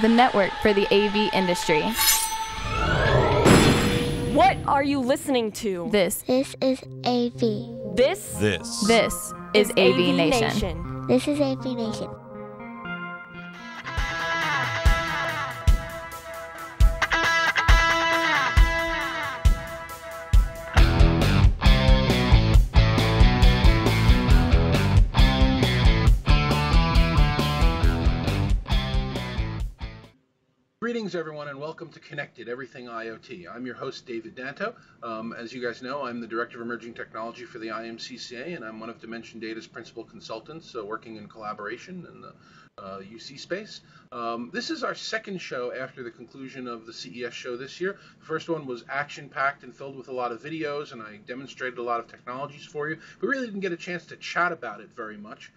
the network for the AV industry. What are you listening to? This is AV. This is AV Nation. This is AV Nation. Greetings, everyone, and welcome to Connected, Everything IoT. I'm your host, David Danto. As you guys know, I'm the Director of Emerging Technology for the IMCCA, and I'm one of Dimension Data's principal consultants working in collaboration in the UC space. This is our second show after the conclusion of the CES show this year. The first one was action-packed and filled with a lot of videos, and I demonstrated a lot of technologies for you, but really didn't get a chance to chat about it very much.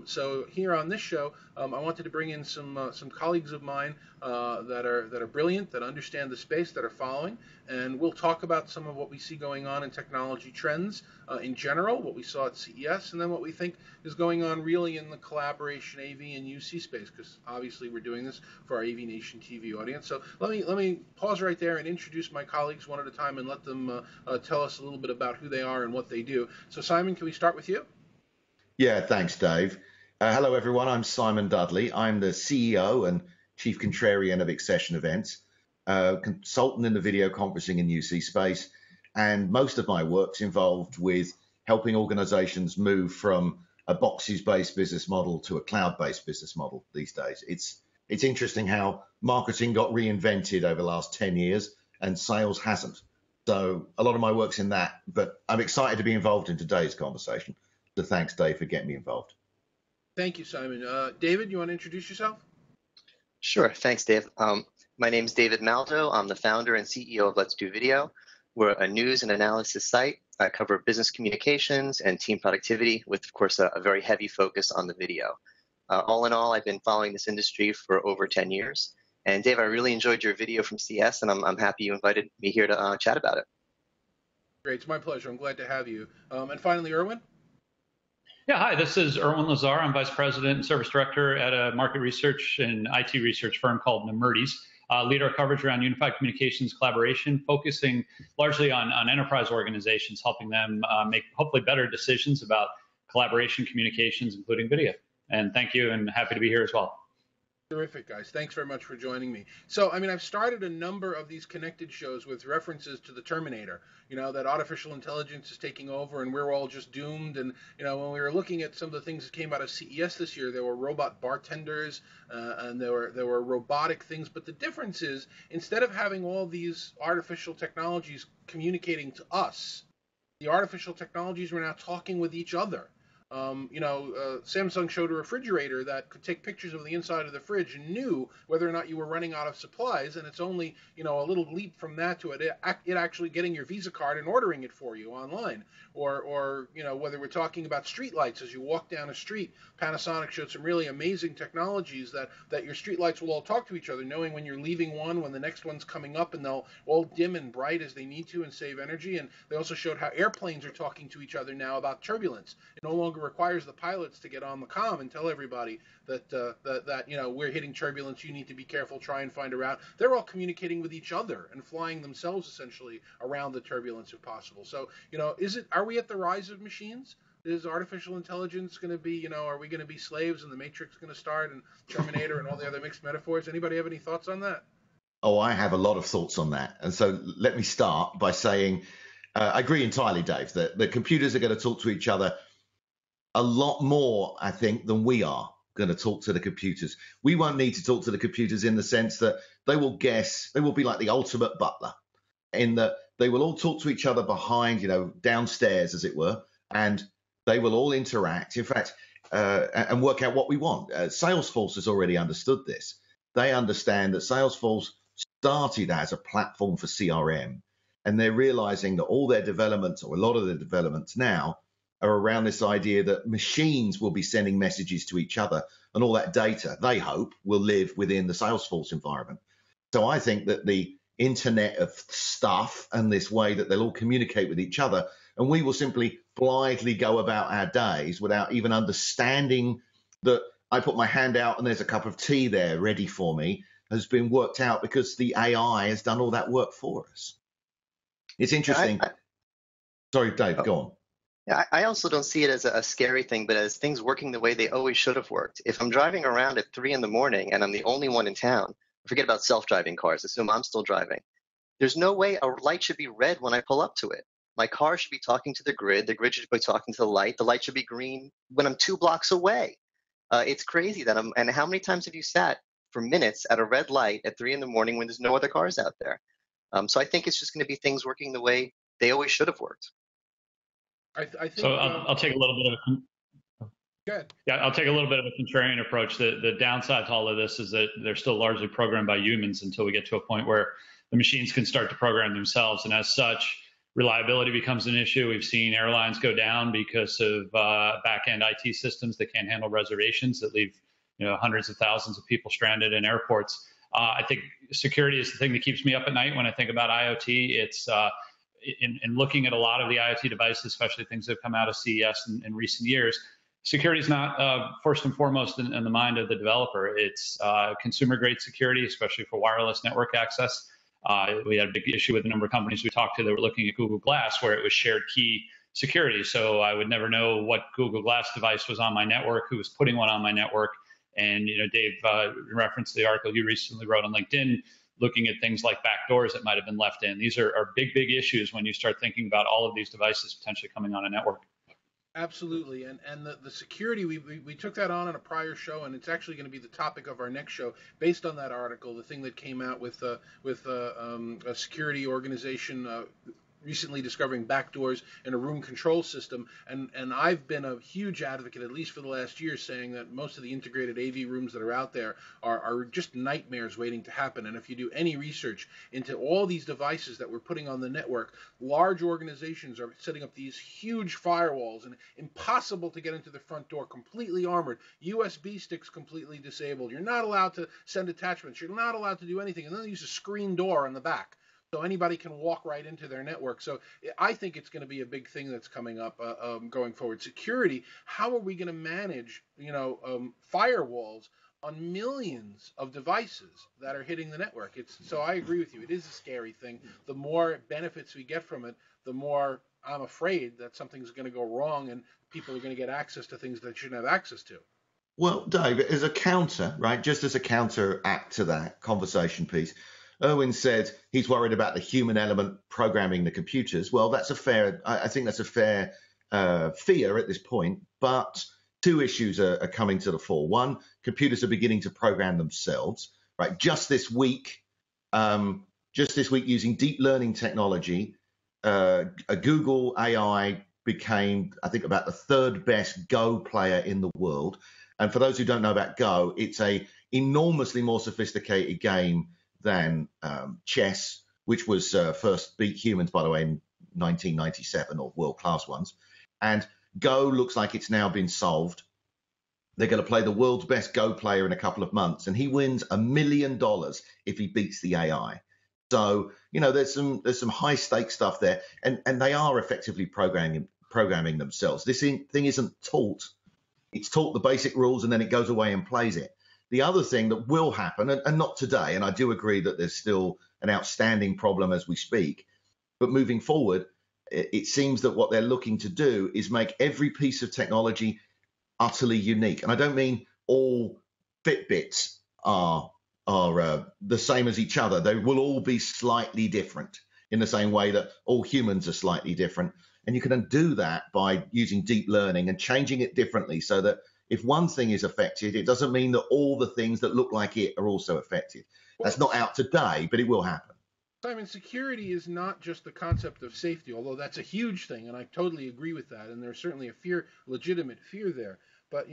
So here on this show, I wanted to bring in some colleagues of mine that are brilliant, that understand the space, that are following, and we'll talk about some of what we see going on in technology trends in general, what we saw at CES, and then what we think is going on really in the collaboration AV and UC space, because obviously we're doing this for our AV Nation TV audience. So let me pause right there and introduce my colleagues one at a time and let them tell us a little bit about who they are and what they do. So Simon, can we start with you? Yeah, thanks, Dave. Hello, everyone. I'm Simon Dudley. I'm the CEO and Chief Contrarian of Accession Events, consultant in the video conferencing and UC space, and most of my work's involved with helping organizations move from a boxes-based business model to a cloud-based business model these days. It's interesting how marketing got reinvented over the last 10 years and sales hasn't. So a lot of my work's in that, but I'm excited to be involved in today's conversation. So thanks, Dave, for getting me involved. Thank you, Simon. David, you want to introduce yourself? Sure. Thanks, Dave. My name is David Maldo. I'm the founder and CEO of Let's Do Video. We're a news and analysis site. I cover business communications and team productivity with, of course, a very heavy focus on the video. All in all, I've been following this industry for over 10 years. And Dave, I really enjoyed your video from CS, and I'm happy you invited me here to chat about it. Great. It's my pleasure. I'm glad to have you. And finally, Erwin? Yeah, hi, this is Erwin Lazar. I'm Vice President and Service Director at a market research and IT research firm called Nemertes. Lead our coverage around unified communications collaboration, focusing largely on enterprise organizations, helping them make hopefully better decisions about collaboration communications, including video. And thank you, and happy to be here as well. Terrific, guys. Thanks very much for joining me. So, I've started a number of these connected shows with references to the Terminator, that artificial intelligence is taking over and we're all just doomed. And, when we were looking at some of the things that came out of CES this year, there were robot bartenders and there were robotic things. But the difference is, instead of having all these artificial technologies communicating to us, the artificial technologies were now talking with each other. Samsung showed a refrigerator that could take pictures of the inside of the fridge and knew whether or not you were running out of supplies, and it's only, a little leap from that to it actually getting your Visa card and ordering it for you online. Or whether we're talking about street lights as you walk down a street, Panasonic showed some really amazing technologies that your street lights will all talk to each other, knowing when you're leaving one, when the next one's coming up, and they'll all dim and bright as they need to and save energy. And they also showed how airplanes are talking to each other now about turbulence. It no longer requires the pilots to get on the comm and tell everybody that we're hitting turbulence, you need to be careful, try and find a route. They're all communicating with each other and flying themselves essentially around the turbulence if possible. So, are we at the rise of machines? Is artificial intelligence going to be, are we going to be slaves and the Matrix going to start and Terminator and all the other mixed metaphors? Anybody have any thoughts on that? Oh, I have a lot of thoughts on that. And so let me start by saying, I agree entirely, Dave, that the computers are going to talk to each other a lot more, I think, than we are going to talk to the computers. We won't need to talk to the computers in the sense that they will be like the ultimate butler, in that they will all talk to each other behind, downstairs, as it were, and they will all interact, in fact, and work out what we want. Salesforce has already understood this. They understand that Salesforce started as a platform for CRM, and they're realizing that all their developments, or a lot of their developments now, are around this idea that machines will be sending messages to each other, and all that data, they hope, will live within the Salesforce environment. So I think that the internet of stuff and this way that they'll all communicate with each other, and we will simply blithely go about our days without even understanding that I put my hand out and there's a cup of tea there ready for me, has been worked out because the AI has done all that work for us. It's interesting. Sorry, Dave, go on. Yeah, I also don't see it as a scary thing, but as things working the way they always should have worked. If I'm driving around at 3 in the morning and I'm the only one in town, forget about self-driving cars, assume I'm still driving. There's no way a light should be red when I pull up to it. My car should be talking to the grid should be talking to the light should be green when I'm 2 blocks away. It's crazy that and how many times have you sat for minutes at a red light at 3 in the morning when there's no other cars out there? So I think it's just going to be things working the way they always should have worked. I think, so I'll take a little bit of good. Yeah, I'll take a little bit of a contrarian approach. The downside to all of this is that they're still largely programmed by humans until we get to a point where the machines can start to program themselves. And as such, reliability becomes an issue. We've seen airlines go down because of back-end IT systems that can't handle reservations that leave hundreds of thousands of people stranded in airports. I think security is the thing that keeps me up at night when I think about IoT. It's in looking at a lot of the IoT devices, especially things that have come out of CES in recent years, security is not first and foremost in the mind of the developer. It's consumer-grade security, especially for wireless network access. We had a big issue with a number of companies we talked to that were looking at Google Glass, where it was shared key security. So I would never know what Google Glass device was on my network, who was putting one on my network. And Dave referenced the article you recently wrote on LinkedIn, looking at things like backdoors that might have been left in. These are big, big issues when you start thinking about all of these devices potentially coming on a network. Absolutely, and the security, we took that on a prior show, and it's actually going to be the topic of our next show based on that article. The thing that came out with a security organization recently discovering backdoors in a room control system, and I've been a huge advocate, at least for the last year, saying that most of the integrated AV rooms that are out there are just nightmares waiting to happen. And if you do any research into all these devices that we're putting on the network, large organizations are setting up these huge firewalls, and impossible to get into the front door, completely armored, USB sticks completely disabled. You're not allowed to send attachments. You're not allowed to do anything. And then they use a screen door on the back, so anybody can walk right into their network. So I think it's going to be a big thing that's coming up going forward. Security, how are we going to manage, firewalls on millions of devices that are hitting the network? So I agree with you. It is a scary thing. The more benefits we get from it, the more I'm afraid that something's going to go wrong and people are going to get access to things they shouldn't have access to. Well, Dave, as a counter, right, just as a counter act to that conversation piece, Erwin said he's worried about the human element programming the computers. Well, I think that's a fair fear at this point, but two issues are coming to the fore. One, computers are beginning to program themselves, right? Just this week, using deep learning technology, a Google AI became, I think, about the third best Go player in the world. And for those who don't know about Go, it's a enormously more sophisticated game than chess, which was first beat humans, by the way, in 1997, or world-class ones. And Go looks like it's now been solved. They're going to play the world's best Go player in a couple of months, and he wins $1 million if he beats the AI. So, there's some high-stakes stuff there, and they are effectively programming themselves. This thing isn't taught. It's taught the basic rules, and then it goes away and plays it. The other thing that will happen, and not today, and I do agree that there's still an outstanding problem as we speak, but moving forward, it seems that what they're looking to do is make every piece of technology utterly unique. And I don't mean all Fitbits are the same as each other. They will all be slightly different in the same way that all humans are slightly different. And you can do that by using deep learning and changing it differently so that if one thing is affected, it doesn't mean that all the things that look like it are also affected. That's not out today, but it will happen. Simon, security is not just the concept of safety, although that's a huge thing, and I totally agree with that, and there's certainly a legitimate fear there. But,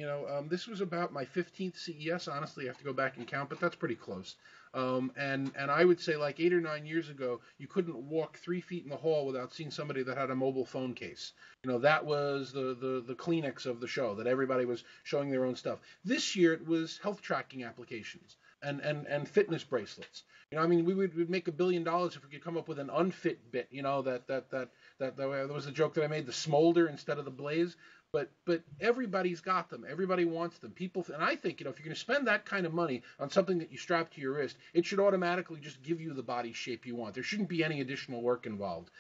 this was about my 15th CES. Honestly, I have to go back and count, but that's pretty close. And I would say like 8 or 9 years ago, you couldn't walk 3 feet in the hall without seeing somebody that had a mobile phone case. That was the Kleenex of the show, that everybody was showing their own stuff. This year, it was health tracking applications and fitness bracelets. We would make $1 billion if we could come up with an unfit bit. There was a joke that I made, the smolder instead of the blaze. but everybody's got them. Everybody wants them. People, and I think, if you're going to spend that kind of money on something that you strap to your wrist, it should automatically just give you the body shape you want. There shouldn't be any additional work involved.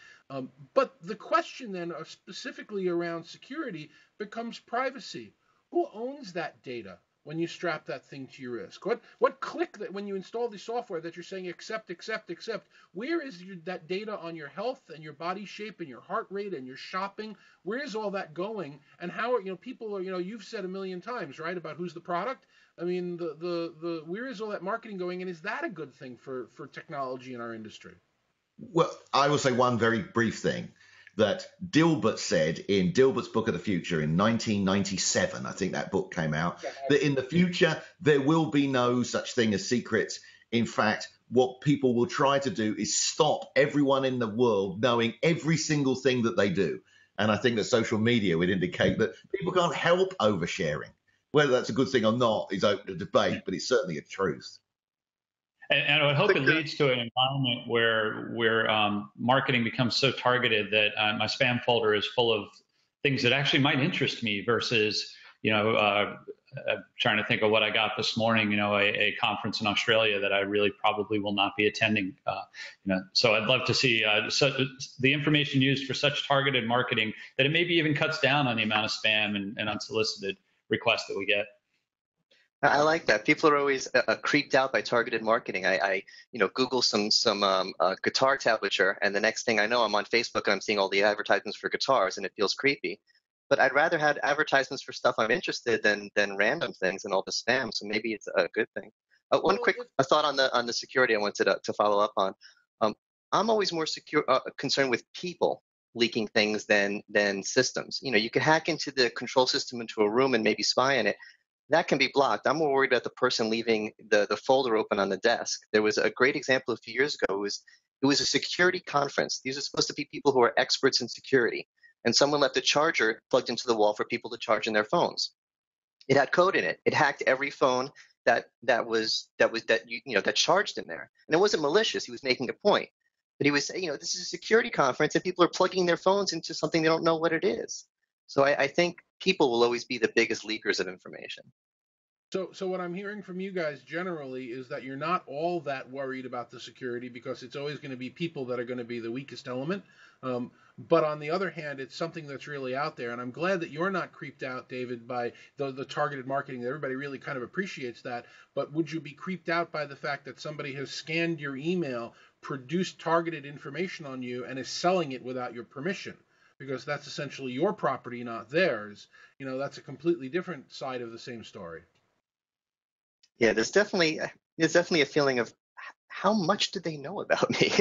But the question then, specifically around security, becomes privacy. Who owns that data when you strap that thing to your wrist? What click that when you install the software that you're saying accept, accept, accept? Where is that data on your health and your body shape and your heart rate and your shopping? Where is all that going? And how are people are you've said a million times, right, about who's the product? I mean, the where is all that marketing going, and is that a good thing for technology in our industry? Well, I will say one very brief thing that Dilbert said in Dilbert's Book of the Future in 1997, I think that book came out, that in the future, there will be no such thing as secrets. In fact, what people will try to do is stop everyone in the world knowing every single thing that they do. And I think that social media would indicate that people can't help oversharing. Whether that's a good thing or not is open to debate, but it's certainly a truth. And I would hope it leads to an environment where marketing becomes so targeted that my spam folder is full of things that actually might interest me versus, trying to think of what I got this morning, a conference in Australia that I really probably will not be attending. So I'd love to see the information used for such targeted marketing that it maybe even cuts down on the amount of spam and unsolicited requests that we get. I like that. People are always creeped out by targeted marketing. I Google some guitar tablature, and the next thing I know, I'm on Facebook and I'm seeing all the advertisements for guitars, and it feels creepy. But I'd rather have advertisements for stuff I'm interested than random things and all the spam. So maybe it's a good thing. One quick thought on the security I wanted to follow up on. I'm always more concerned with people leaking things than systems. You can hack into the control system into a room and maybe spy on it. That can be blocked. I'm more worried about the person leaving the folder open on the desk. There was a great example a few years ago. It was a security conference. These are supposed to be people who are experts in security. And someone left a charger plugged into the wall for people to charge in their phones. It had code in it. It hacked every phone that charged in there. And it wasn't malicious. He was making a point. But he was saying, this is a security conference and people are plugging their phones into something they don't know what it is. So I think people will always be the biggest leakers of information. So what I'm hearing from you guys generally is that you're not all that worried about the security because it's always going to be people that are going to be the weakest element. But on the other hand, it's something that's really out there. And I'm glad that you're not creeped out, David, by the targeted marketing. Everybody really kind of appreciates that. But would you be creeped out by the fact that somebody has scanned your email, produced targeted information on you, and is selling it without your permission? Because that's essentially your property, not theirs. That's a completely different side of the same story. Yeah, there's definitely a feeling of how much do they know about me?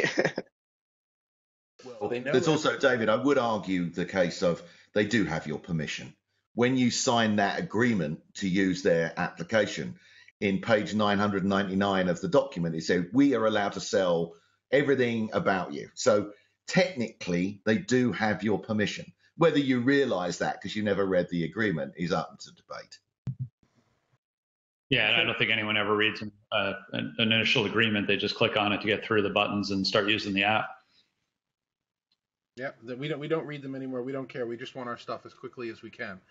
Well, there's also, David, I would argue the case of they do have your permission. When you sign that agreement to use their application, in page 999 of the document, it says we are allowed to sell everything about you. So technically, they do have your permission. Whether you realize that because you never read the agreement is up to debate. Yeah, and I don't think anyone ever reads an initial agreement. They just click on it to get through the buttons and start using the app. Yeah, we don't read them anymore. We don't care. We just want our stuff as quickly as we can.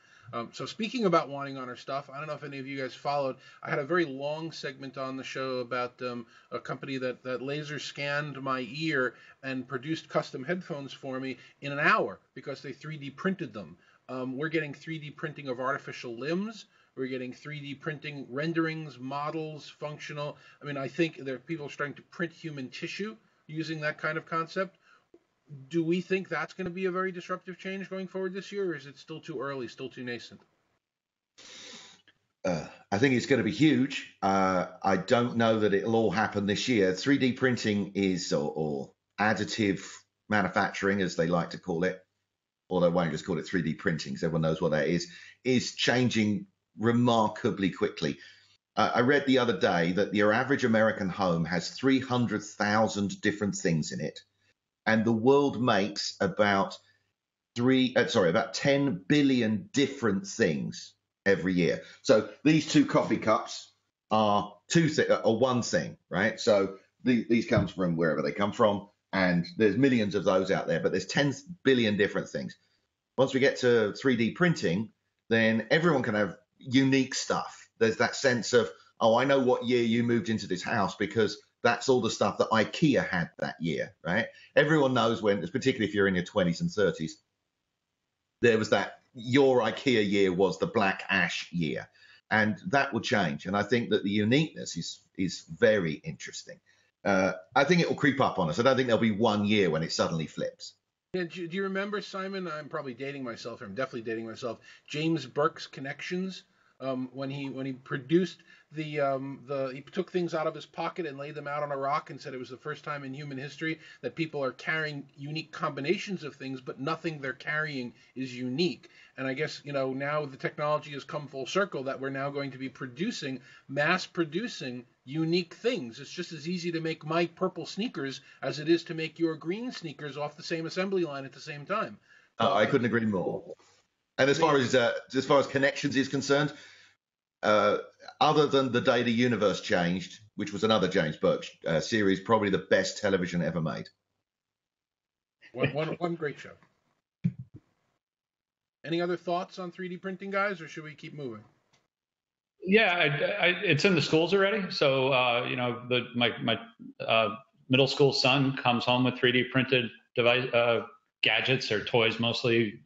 So speaking about wanting on our stuff, I don't know if any of you guys followed. I had a very long segment on the show about a company that laser scanned my ear and produced custom headphones for me in an hour because they 3D printed them. We're getting 3D printing of artificial limbs. We're getting 3D printing renderings, models, functional. I mean, I think there are people starting to print human tissue using that kind of concept. Do we think that's going to be a very disruptive change going forward this year, or is it still too early, still too nascent? I think it's going to be huge. I don't know that it'll all happen this year. 3D printing is, or additive manufacturing, as they like to call it, although I won't just call it 3D printing, because everyone knows what that is changing remarkably quickly. I read the other day that your average American home has 300,000 different things in it. And the world makes about 10 billion different things every year. So these two coffee cups are one thing, right? So these comes from wherever they come from, and there's millions of those out there, but there's 10 billion different things. Once we get to 3D printing, then everyone can have unique stuff. There's that sense of, oh, I know what year you moved into this house because that's all the stuff that IKEA had that year, right? Everyone knows when, particularly if you're in your 20s and 30s, there was that, your IKEA year was the black ash year. And that will change. And I think that the uniqueness is very interesting. I think it will creep up on us. I don't think there'll be 1 year when it suddenly flips. Yeah, do you remember, Simon? I'm probably dating myself. I'm definitely dating myself. James Burke's Connections, when he produced he took things out of his pocket and laid them out on a rock and said it was the first time in human history that people are carrying unique combinations of things, but nothing they're carrying is unique. And I guess, now the technology has come full circle that we're now going to be mass producing unique things. It's just as easy to make my purple sneakers as it is to make your green sneakers off the same assembly line at the same time. I couldn't agree more. And as far as Connections is concerned, other than The Day the Universe Changed, which was another James Burke series, probably the best television ever made. One great show. Any other thoughts on 3D printing, guys, or should we keep moving? Yeah, it's in the schools already. So, my middle school son comes home with 3D printed gadgets or toys, mostly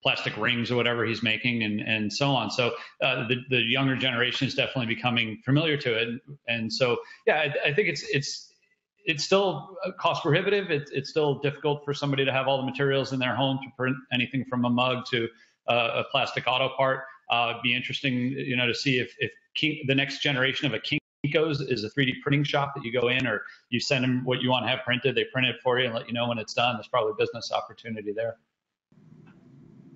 plastic rings or whatever he's making, and so on. So the younger generation is definitely becoming familiar to it. And so, yeah, I think it's still cost prohibitive. It's still difficult for somebody to have all the materials in their home to print anything from a mug to a plastic auto part. It'd be interesting, to see if the next generation of a Kinko's is a 3D printing shop that you go in, or you send them what you want to have printed, they print it for you and let you know when it's done. There's probably a business opportunity there.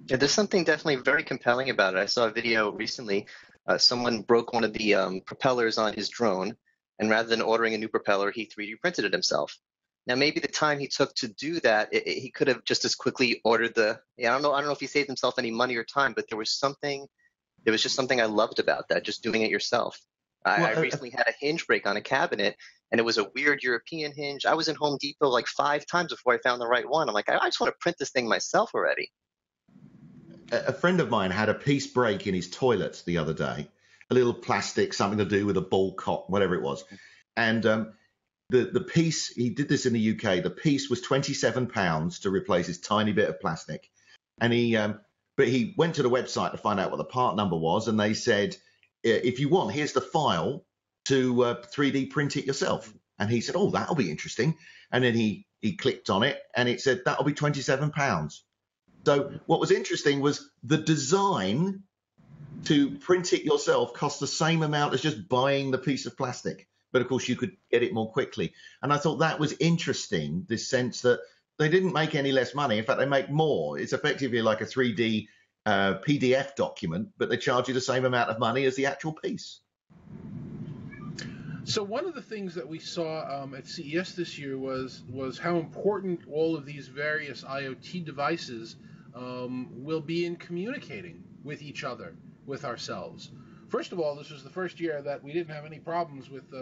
Yeah, there's something definitely very compelling about it. I saw a video recently. Someone broke one of the propellers on his drone, and rather than ordering a new propeller, he 3D printed it himself. Now, maybe the time he took to do that, he could have just as quickly ordered I don't know if he saved himself any money or time, but there was just something I loved about that, just doing it yourself. I recently had a hinge break on a cabinet, and it was a weird European hinge. I was in Home Depot like 5 times before I found the right one. I'm like, I just want to print this thing myself already. A friend of mine had a piece break in his toilet the other day, a little plastic, something to do with a ball cock, whatever it was. And the piece, he did this in the UK, the piece was £27 to replace this tiny bit of plastic. And but he went to the website to find out what the part number was, and they said, if you want, here's the file to 3D print it yourself. And he said, oh, that'll be interesting. And then he clicked on it, and it said, that'll be £27. So what was interesting was the design to print it yourself cost the same amount as just buying the piece of plastic. But of course, you could get it more quickly. And I thought that was interesting, this sense that they didn't make any less money. In fact, they make more. It's effectively like a 3D PDF document, but they charge you the same amount of money as the actual piece. So one of the things that we saw at CES this year was how important all of these various IoT devices will be in communicating with each other, with ourselves. First of all, this was the first year that we didn't have any problems with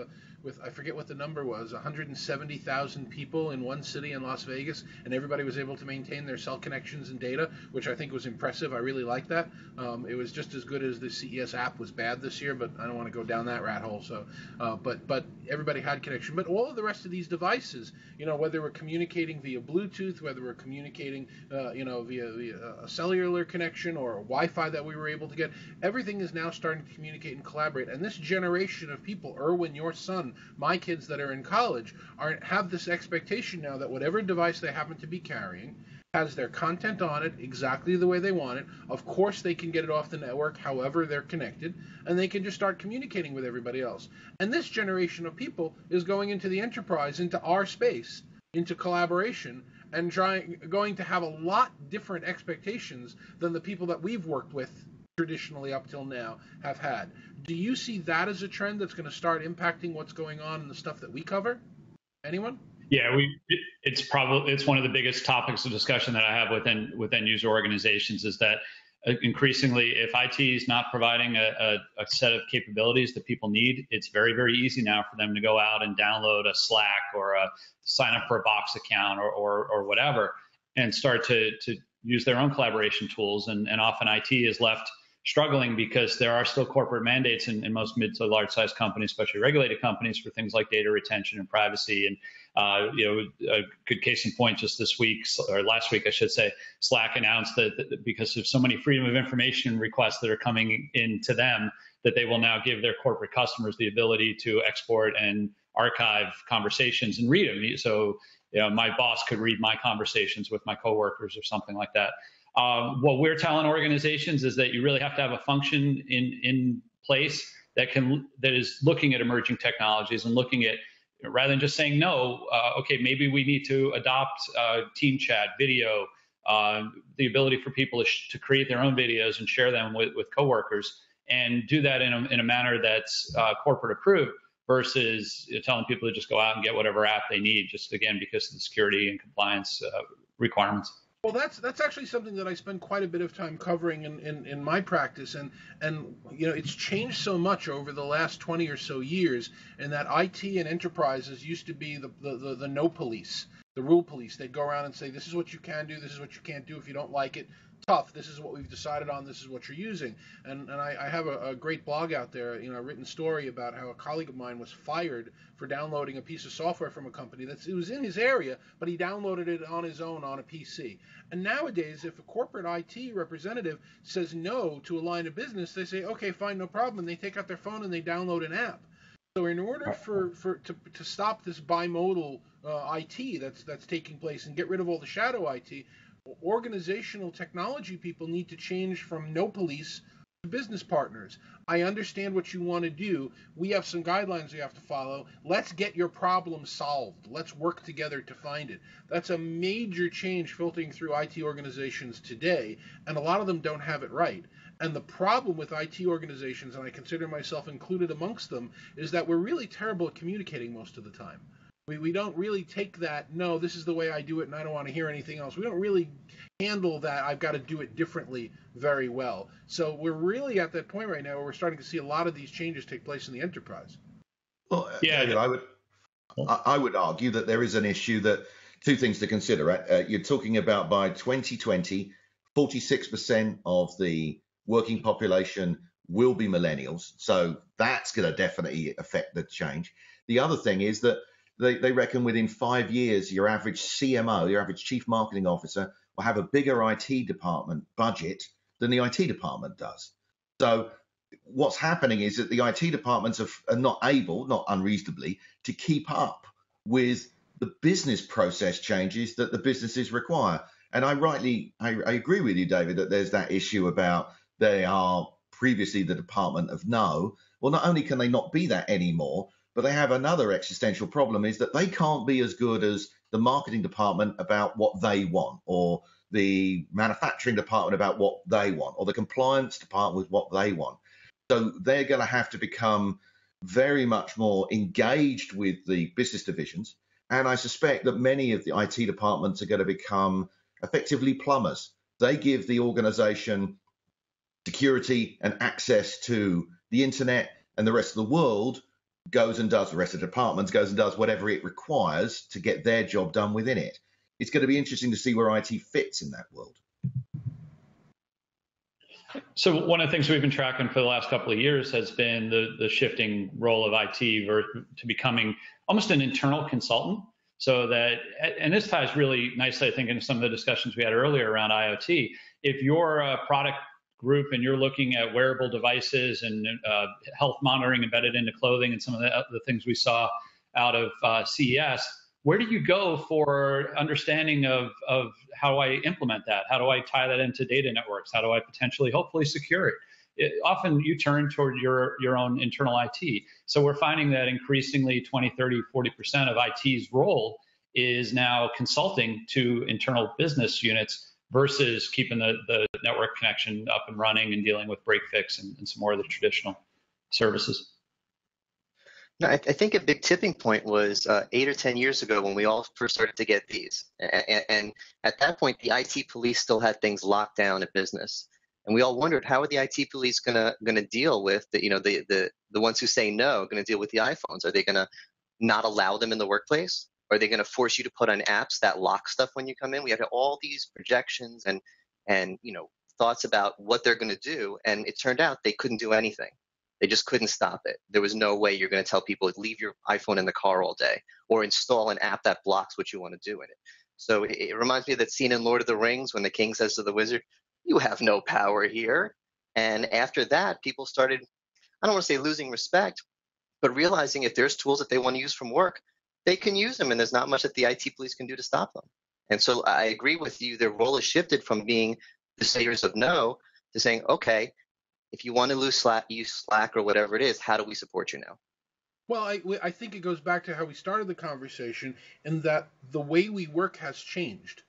I forget what the number was, 170,000 people in one city in Las Vegas, and everybody was able to maintain their cell connections and data, which I think was impressive. I really like that. It was just as good as the CES app was bad this year, but I don't want to go down that rat hole. So, but everybody had connection. But all of the rest of these devices, whether we're communicating via Bluetooth, whether we're communicating, via a cellular connection or a Wi-Fi that we were able to get, everything is now starting to communicate and collaborate. And this generation of people, Erwin, your son, my kids that are in college, have this expectation now that whatever device they happen to be carrying has their content on it exactly the way they want it. Of course, they can get it off the network however they're connected, and they can just start communicating with everybody else. And this generation of people is going into the enterprise, into our space, into collaboration, and going to have a lot different expectations than the people that we've worked with traditionally up till now have had. Do you see that as a trend that's going to start impacting what's going on in the stuff that we cover? Anyone? Yeah, it's one of the biggest topics of discussion that I have within user organizations is that increasingly, if IT is not providing a set of capabilities that people need, it's very, very easy now for them to go out and download a Slack or sign up for a Box account or whatever, and start to use their own collaboration tools, and often IT is left struggling because there are still corporate mandates in most mid to large size companies, especially regulated companies, for things like data retention and privacy. And a good case in point, just this week, or last week, I should say, Slack announced that because of so many freedom of information requests that are coming in to them, that they will now give their corporate customers the ability to export and archive conversations and read them. So my boss could read my conversations with my coworkers or something like that. What we're telling organizations is that you really have to have a function in place that is looking at emerging technologies and looking at, rather than just saying no, okay, maybe we need to adopt team chat, video, the ability for people to create their own videos and share them with coworkers, and do that in a manner that's corporate approved, versus telling people to just go out and get whatever app they need, just again because of the security and compliance requirements. Well, that's actually something that I spend quite a bit of time covering in my practice, and it's changed so much over the last 20 or so years, and that IT and enterprises used to be the no police, the rule police. They'd go around and say, this is what you can do, this is what you can't do. If you don't like it, tough. This is what we've decided on. This is what you're using. And I have a great blog out there, a written story about how a colleague of mine was fired for downloading a piece of software from a company it was in his area, but he downloaded it on his own on a PC. And nowadays, if a corporate IT representative says no to a line of business, they say, okay, fine, no problem. And they take out their phone and they download an app. So in order to stop this bimodal IT that's taking place and get rid of all the shadow IT, organizational technology people need to change from no police to business partners. I understand what you want to do. We have some guidelines we have to follow. Let's get your problem solved. Let's work together to find it. That's a major change filtering through IT organizations today, and a lot of them don't have it right. And the problem with IT organizations, and I consider myself included amongst them, is that we're really terrible at communicating most of the time. We don't really take that, no, this is the way I do it and I don't want to hear anything else. We don't really handle that, I've got to do it differently, very well. So we're really at that point right now where we're starting to see a lot of these changes take place in the enterprise. Well, yeah, David, I would argue that there is an issue that two things to consider. Right? You're talking about by 2020, 46% of the working population will be millennials. So that's going to definitely affect the change. The other thing is that they reckon within 5 years, your average CMO, your average chief marketing officer, will have a bigger IT department budget than the IT department does. So what's happening is that the IT departments are not able, not unreasonably, to keep up with the business process changes that the businesses require. And I agree with you, David, that there's that issue about they are previously the department of no. Well, not only can they not be that anymore, but they have another existential problem, is that they can't be as good as the marketing department about what they want, or the manufacturing department about what they want, or the compliance department with what they want. So they're going to have to become very much more engaged with the business divisions. And I suspect that many of the IT departments are going to become effectively plumbers. They give the organization security and access to the internet, and the rest of the world goes and does, the rest of the departments goes and does whatever it requires to get their job done within it. It's going to be interesting to see where IT fits in that world. So one of the things we've been tracking for the last couple of years has been the shifting role of IT to becoming almost an internal consultant. So that, and this ties really nicely, I think, into some of the discussions we had earlier around IoT. If you're a product group and you're looking at wearable devices and health monitoring embedded into clothing and some of the things we saw out of CES, where do you go for understanding of how do I implement that? How do I tie that into data networks? How do I potentially, hopefully, secure it? Often you turn toward your own internal IT. So we're finding that increasingly 20, 30, 40% of IT's role is now consulting to internal business units versus keeping the network connection up and running and dealing with break fix and some more of the traditional services. No, I think a big tipping point was 8 or 10 years ago when we all first started to get these. And at that point, the IT police still had things locked down at business. And we all wondered, how are the IT police gonna deal with the ones who say no, gonna deal with the iPhones? Are they gonna not allow them in the workplace? Are they going to force you to put on apps that lock stuff when you come in? We had all these projections and thoughts about what they're going to do, and it turned out they couldn't do anything. They just couldn't stop it. There was no way you're going to tell people to leave your iPhone in the car all day or install an app that blocks what you want to do in it. So it reminds me of that scene in Lord of the Rings when the king says to the wizard, "You have no power here." And after that, people started, I don't want to say losing respect, but realizing if there's tools that they want to use from work, they can use them, and there's not much that the IT police can do to stop them. And so I agree with you. Their role has shifted from being the sayers of no to saying, okay, if you want to use Slack or whatever it is, how do we support you now? Well, I think it goes back to how we started the conversation, in that the way we work has changed.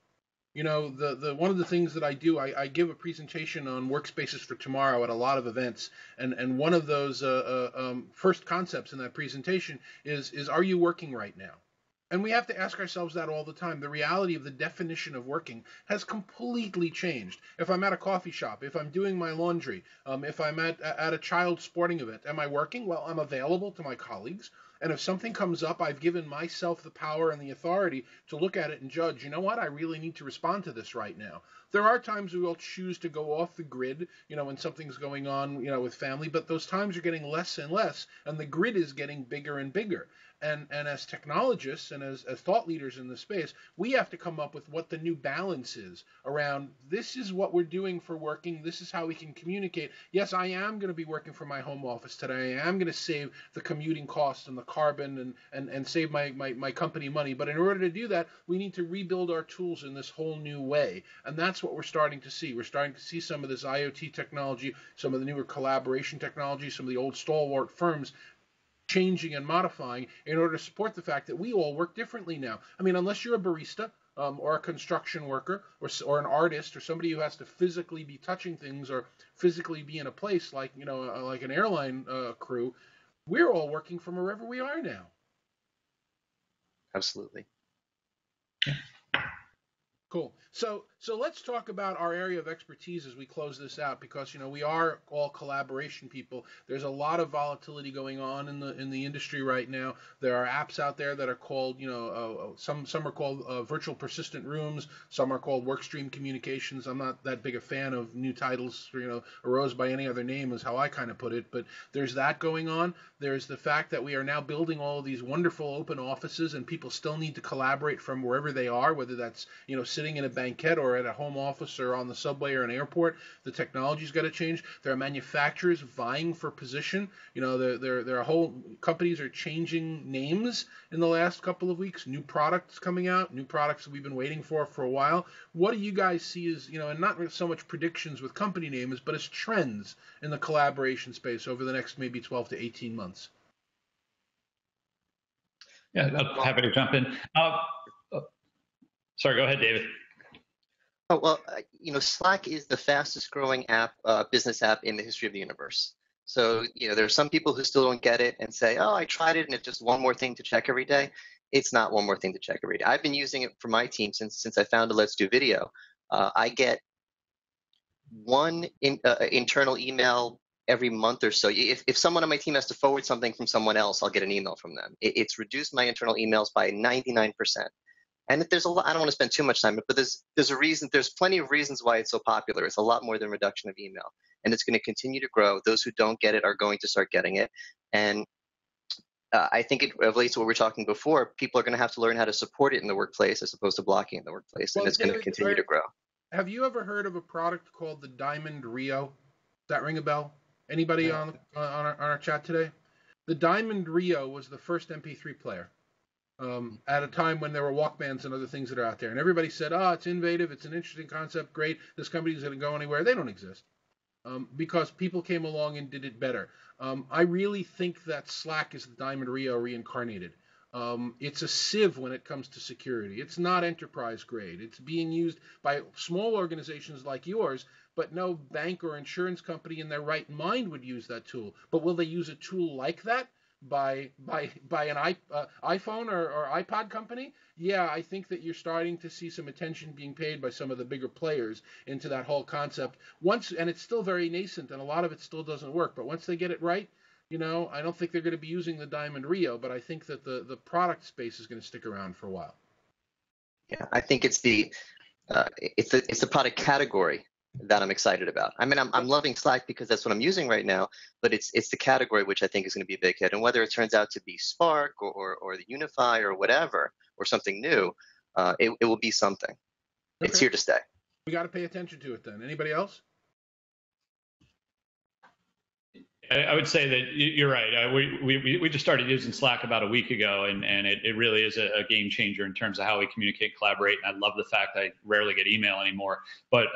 The one of the things that I do, I give a presentation on workspaces for tomorrow at a lot of events, and one of those first concepts in that presentation is are you working right now? And we have to ask ourselves that all the time. The reality of the definition of working has completely changed. If I'm at a coffee shop, if I'm doing my laundry, if I'm at a child sporting event, am I working? Well, I'm available to my colleagues. And if something comes up, I've given myself the power and the authority to look at it and judge, you know what, I really need to respond to this right now. There are times we will choose to go off the grid, when something's going on, with family, but those times are getting less and less, and the grid is getting bigger and bigger. And as technologists and as thought leaders in the space, we have to come up with what the new balance is around this is what we're doing for working. This is how we can communicate. Yes, I am going to be working from my home office today. I am going to save the commuting costs and the carbon and save my company money. But in order to do that, we need to rebuild our tools in this whole new way. And that's what we're starting to see. We're starting to see some of this IoT technology, some of the newer collaboration technology, some of the old stalwart firms changing and modifying in order to support the fact that we all work differently now. I mean, unless you're a barista or a construction worker or an artist or somebody who has to physically be touching things or physically be in a place like, like an airline crew, we're all working from wherever we are now. Absolutely. Cool. So let's talk about our area of expertise as we close this out, because we are all collaboration people. There's a lot of volatility going on in the industry right now. There are apps out there that are called some are called virtual persistent rooms. Some are called workstream communications. I'm not that big a fan of new titles. Arose by any other name is how I kind of put it. But there's that going on. There's the fact that we are now building all of these wonderful open offices, and people still need to collaborate from wherever they are, whether that's sitting in a banquette or at a home office or on the subway or an airport. The technology's got to change. There are manufacturers vying for position. There are whole companies are changing names in the last couple of weeks. New products coming out, new products that we've been waiting for a while. What do you guys see as, and not so much predictions with company names, but as trends in the collaboration space over the next maybe 12 to 18 months? Yeah, I'm happy to jump in. Sorry, go ahead, David. Oh, well, Slack is the fastest growing business app in the history of the universe. So, there are some people who still don't get it and say, oh, I tried it and it's just one more thing to check every day. It's not one more thing to check every day. I've been using it for my team since I founded Let's Do Video. I get one internal email every month or so. If someone on my team has to forward something from someone else, I'll get an email from them. It's reduced my internal emails by 99%. And there's a lot, I don't want to spend too much time, but there's a reason, there's plenty of reasons why it's so popular. It's a lot more than reduction of email, and it's going to continue to grow. Those who don't get it are going to start getting it. And I think it relates to what we were talking before. People are going to have to learn how to support it in the workplace as opposed to blocking it in the workplace. And it's going to continue to grow. Have you ever heard of a product called the Diamond Rio? Does that ring a bell? Anybody on our chat today? The Diamond Rio was the first MP3 player. At a time when there were Walkmans and other things that are out there. And everybody said, it's innovative, it's an interesting concept, great, this company's going to go anywhere. They don't exist because people came along and did it better. I really think that Slack is the Diamond Rio reincarnated. It's a sieve when it comes to security. It's not enterprise grade. It's being used by small organizations like yours, but no bank or insurance company in their right mind would use that tool. But will they use a tool like that by an iPhone or iPod company? Yeah, I think that you're starting to see some attention being paid by some of the bigger players into that whole concept. And it's still very nascent, and a lot of it still doesn't work. But once they get it right, I don't think they're going to be using the Diamond Rio, but I think that the product space is going to stick around for a while. Yeah, I think it's the product category that I'm excited about. I mean, I'm loving Slack because that's what I'm using right now, but it's the category which I think is going to be a big hit. And whether it turns out to be Spark or the Unify or whatever, or something new, it will be something. Okay. It's here to stay. We got to pay attention to it then. Anybody else? I would say that you're right. We just started using Slack about a week ago, and it really is a game changer in terms of how we communicate, collaborate. And I love the fact that I rarely get email anymore. But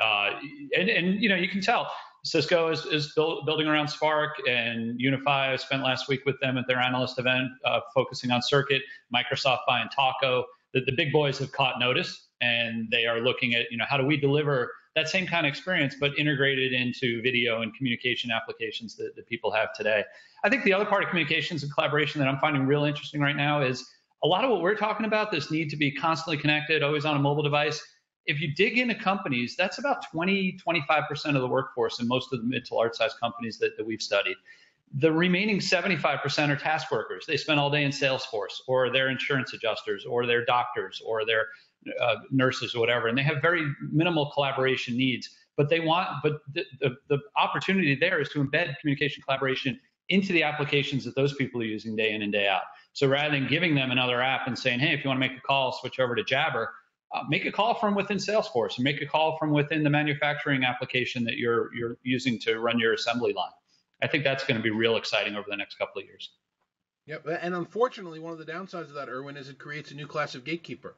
you can tell Cisco is building around Spark, and Unify. I spent last week with them at their analyst event, focusing on Circuit. Microsoft buying Taco. The big boys have caught notice, and they are looking at how do we deliver that same kind of experience, but integrated into video and communication applications that people have today. I think the other part of communications and collaboration that I'm finding real interesting right now is a lot of what we're talking about, this need to be constantly connected, always on a mobile device. If you dig into companies, that's about 20-25% of the workforce in most of the mid to large size companies that we've studied. The remaining 75% are task workers. They spend all day in Salesforce, or they're insurance adjusters, or they're doctors, or they're nurses or whatever, and they have very minimal collaboration needs. But the opportunity there is to embed communication collaboration into the applications that those people are using day in and day out. So rather than giving them another app and saying, hey, if you want to make a call, switch over to Jabber, make a call from within Salesforce, and make a call from within the manufacturing application that you're using to run your assembly line. I think that's going to be real exciting over the next couple of years. Yep, and unfortunately, one of the downsides of that, Erwin, is it creates a new class of gatekeeper.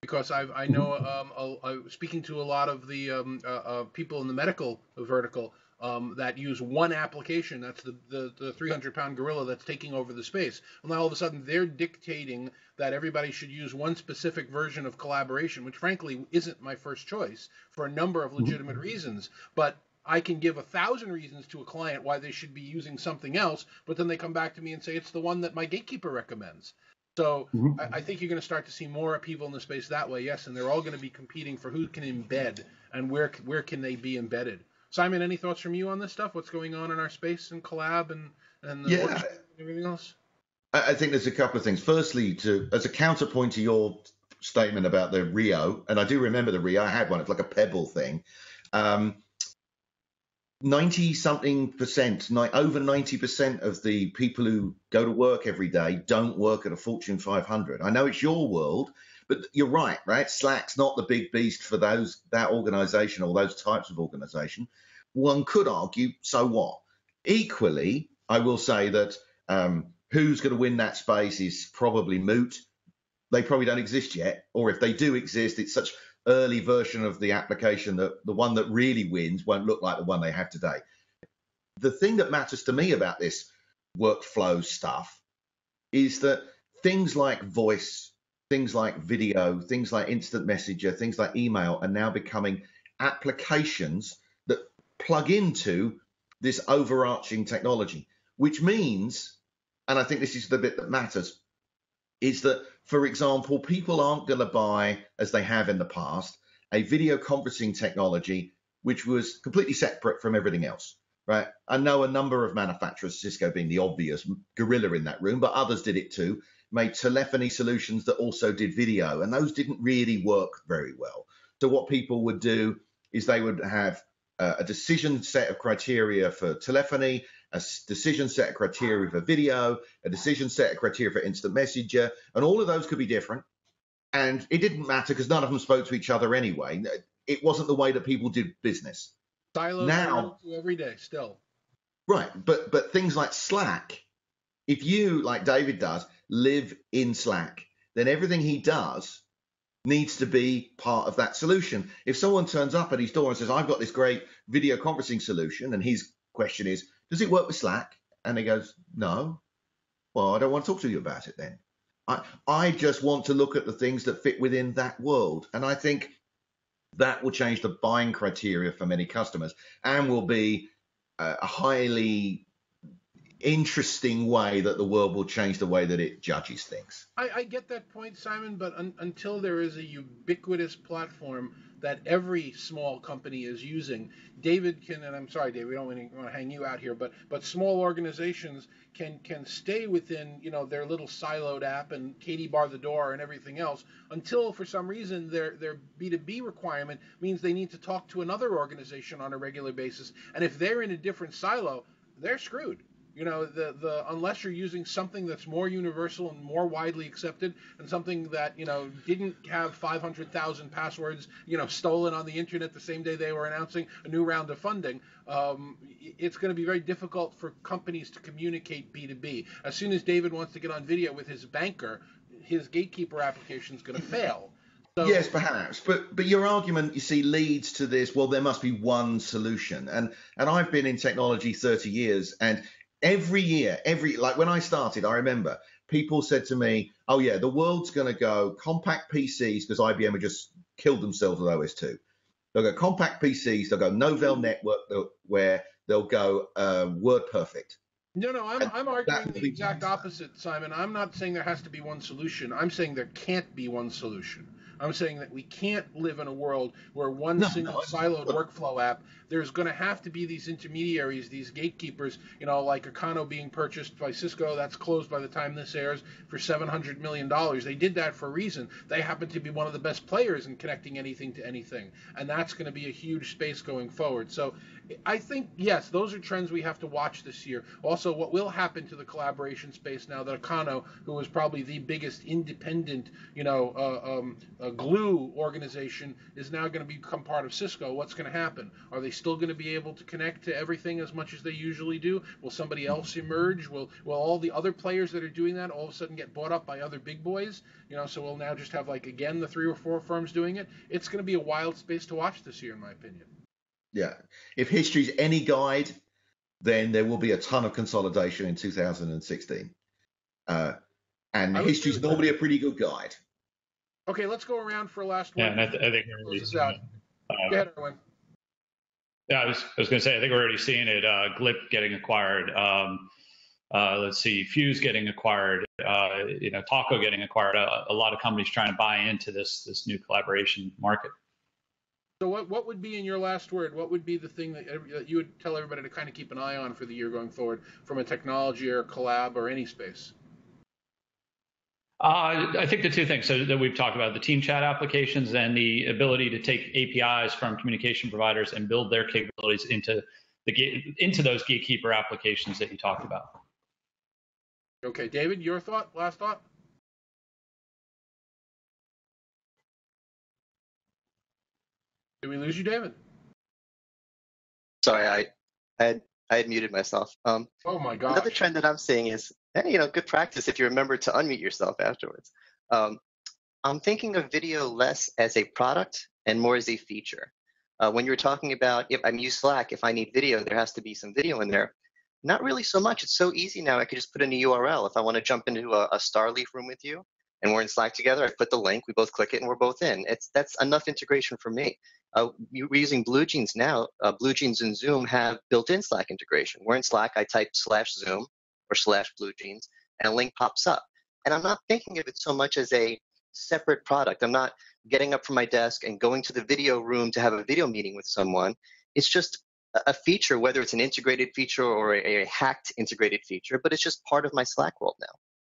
Because I know, speaking to a lot of the people in the medical vertical that use one application, that's the 300-pound gorilla that's taking over the space. Well, now all of a sudden they're dictating that everybody should use one specific version of collaboration, which frankly isn't my first choice for a number of legitimate reasons. But I can give 1,000 reasons to a client why they should be using something else, but then they come back to me and say it's the one that my gatekeeper recommends. So I think you're going to start to see more people in the space that way, yes, and they're all going to be competing for who can embed and where can they be embedded. Simon, any thoughts from you on this stuff? What's going on in our space and collab and everything else? I think there's a couple of things. Firstly, as a counterpoint to your statement about the Rio, and I do remember the Rio, I had one, it's like a pebble thing. 90-something%, over 90% of the people who go to work every day don't work at a Fortune 500. I know it's your world, but you're right? Slack's not the big beast for that organization or those types of organization. One could argue, so what? Equally, I will say that who's going to win that space is probably moot. They probably don't exist yet, or if they do exist, it's such early version of the application that the one that really wins won't look like the one they have today. The thing that matters to me about this workflow stuff is that things like voice, things like video, things like instant messenger, things like email are now becoming applications that plug into this overarching technology, which means, and I think this is the bit that matters, is that, for example, people aren't going to buy, as they have in the past, a video conferencing technology which was completely separate from everything else, right? I know a number of manufacturers, Cisco being the obvious gorilla in that room, but others did it too, made telephony solutions that also did video, and those didn't really work very well. So what people would do is they would have a decision set of criteria for telephony, a decision set of criteria for video, a decision set of criteria for instant messenger, and all of those could be different. And it didn't matter because none of them spoke to each other anyway. It wasn't the way that people did business. Silos now every day still. Right, but things like Slack, if you, like David does, live in Slack, then everything he does needs to be part of that solution. If someone turns up at his door and says, I've got this great video conferencing solution, and his question is, does it work with Slack? And he goes, no. Well, I don't want to talk to you about it then. I just want to look at the things that fit within that world. And I think that will change the buying criteria for many customers and will be a highly interesting way that the world will change the way that it judges things. I get that point, Simon, but until there is a ubiquitous platform that every small company is using. David can, and I'm sorry, David, we don't want to hang you out here, but small organizations can stay within, their little siloed app and Katie bar the door and everything else until for some reason their B2B requirement means they need to talk to another organization on a regular basis. And if they're in a different silo, they're screwed. Unless you're using something that's more universal and more widely accepted, and something that didn't have 500,000 passwords stolen on the internet the same day they were announcing a new round of funding, it's going to be very difficult for companies to communicate B2B. As soon as David wants to get on video with his banker, his gatekeeper application is going to fail. So, yes, perhaps, but your argument, you see, leads to this. Well, there must be one solution, and I've been in technology 30 years, and every year, like when I started, I remember people said to me, "Oh yeah, the world's going to go compact PCs," because IBM had just killed themselves with OS2. They'll go compact PCs. They'll go Novell network, where they'll go WordPerfect. No, I'm arguing the exact opposite, Simon. I'm not saying there has to be one solution. I'm saying there can't be one solution. I'm saying that we can't live in a world where one single siloed workflow app, there's going to have to be these intermediaries, these gatekeepers, like Acano being purchased by Cisco. That's closed by the time this airs for $700 million. They did that for a reason. They happen to be one of the best players in connecting anything to anything. And that's going to be a huge space going forward. So I think, yes, those are trends we have to watch this year. Also, what will happen to the collaboration space now that Acano, who is probably the biggest independent, glue organization, is now going to become part of Cisco. What's going to happen? Are they still going to be able to connect to everything as much as they usually do? Will somebody else emerge? Will all the other players that are doing that all of a sudden get bought up by other big boys? So we'll now just have, again, the 3 or 4 firms doing it. It's going to be a wild space to watch this year, in my opinion. Yeah. If history's any guide, then there will be a ton of consolidation in 2016. And history's normally a pretty good guide. Okay, let's go around for a last one. Yeah, and I think we're already seeing it. Go ahead, Erwin. Yeah, I was going to say, I think we're already seeing it. Glip getting acquired. Let's see, Fuse getting acquired. Taco getting acquired. A lot of companies trying to buy into this new collaboration market. So what would be, in your last word, what would be the thing that you would tell everybody to kind of keep an eye on for the year going forward from a technology or a collab or any space? I think the 2 things that we've talked about, the team chat applications and the ability to take APIs from communication providers and build their capabilities into those gatekeeper applications that you talked about. Okay, David, your last thought? Did we lose you, David? Sorry, I had muted myself. Oh my God! Another trend that I'm seeing is, good practice if you remember to unmute yourself afterwards. I'm thinking of video less as a product and more as a feature. When you were talking about, if I'm use Slack, if I need video, there has to be some video in there. Not really so much. It's so easy now. I could just put in a URL. If I want to jump into a Starleaf room with you, and we're in Slack together, I put the link, we both click it, and we're both in. That's enough integration for me. We're using BlueJeans now. BlueJeans and Zoom have built-in Slack integration. We're in Slack, I type /Zoom or /BlueJeans, and a link pops up. And I'm not thinking of it so much as a separate product. I'm not getting up from my desk and going to the video room to have a video meeting with someone. It's just a feature, whether it's an integrated feature or a hacked integrated feature, but it's just part of my Slack world now.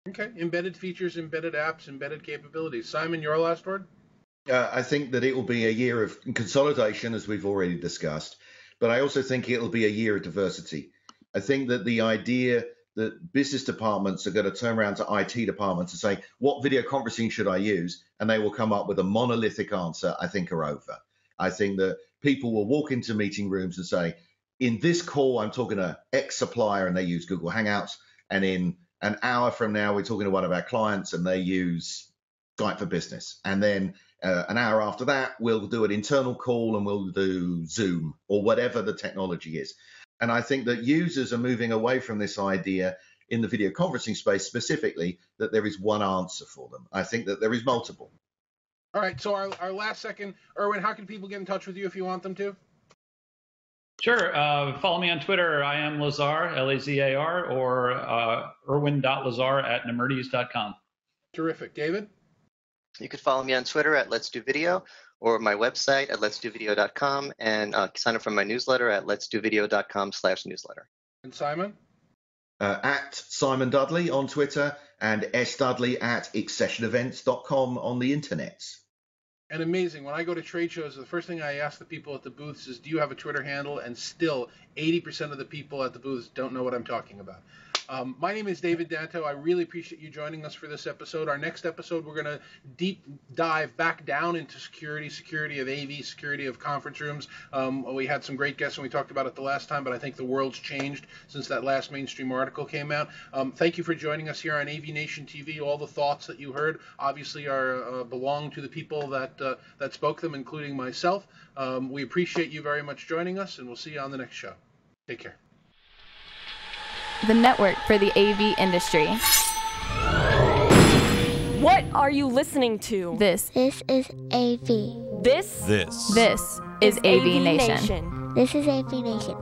Okay, embedded features, embedded apps, embedded capabilities. Simon, your last word? I think that it will be a year of consolidation, as we've already discussed, but I also think it'll be a year of diversity. I think that the idea that business departments are going to turn around to IT departments and say, what video conferencing should I use? And they will come up with a monolithic answer, I think, are over. I think that people will walk into meeting rooms and say, in this call, I'm talking to X supplier and they use Google Hangouts. And in an hour from now, we're talking to one of our clients and they use Skype for Business. And then an hour after that, we'll do an internal call and we'll do Zoom or whatever the technology is. And I think that users are moving away from this idea in the video conferencing space specifically that there is one answer for them. I think that there is multiple. All right, so our last second, Erwin, how can people get in touch with you if you want them to? Sure. Follow me on Twitter. I am Lazar, Lazar, or erwin.lazar@nemertes.com. Terrific. David? You could follow me on Twitter at Let's Do Video, or my website at letsdovideo.com, and sign up for my newsletter at letsdovideo.com/newsletter. And Simon? At Simon Dudley on Twitter and sdudley at accessionevents.com on the internet. And amazing, when I go to trade shows, the first thing I ask the people at the booths is, do you have a Twitter handle? And still, 80% of the people at the booths don't know what I'm talking about. My name is David Danto. I really appreciate you joining us for this episode. Our next episode, we're going to deep dive back down into security of AV, security of conference rooms. We had some great guests when we talked about it the last time, but I think the world's changed since that last mainstream article came out. Thank you for joining us here on AV Nation TV. All the thoughts that you heard obviously are belong to the people that spoke them, including myself. We appreciate you very much joining us, and we'll see you on the next show. Take care. The network for the AV industry. What are you listening to? This This is AV. This is AV Nation. This is AV Nation.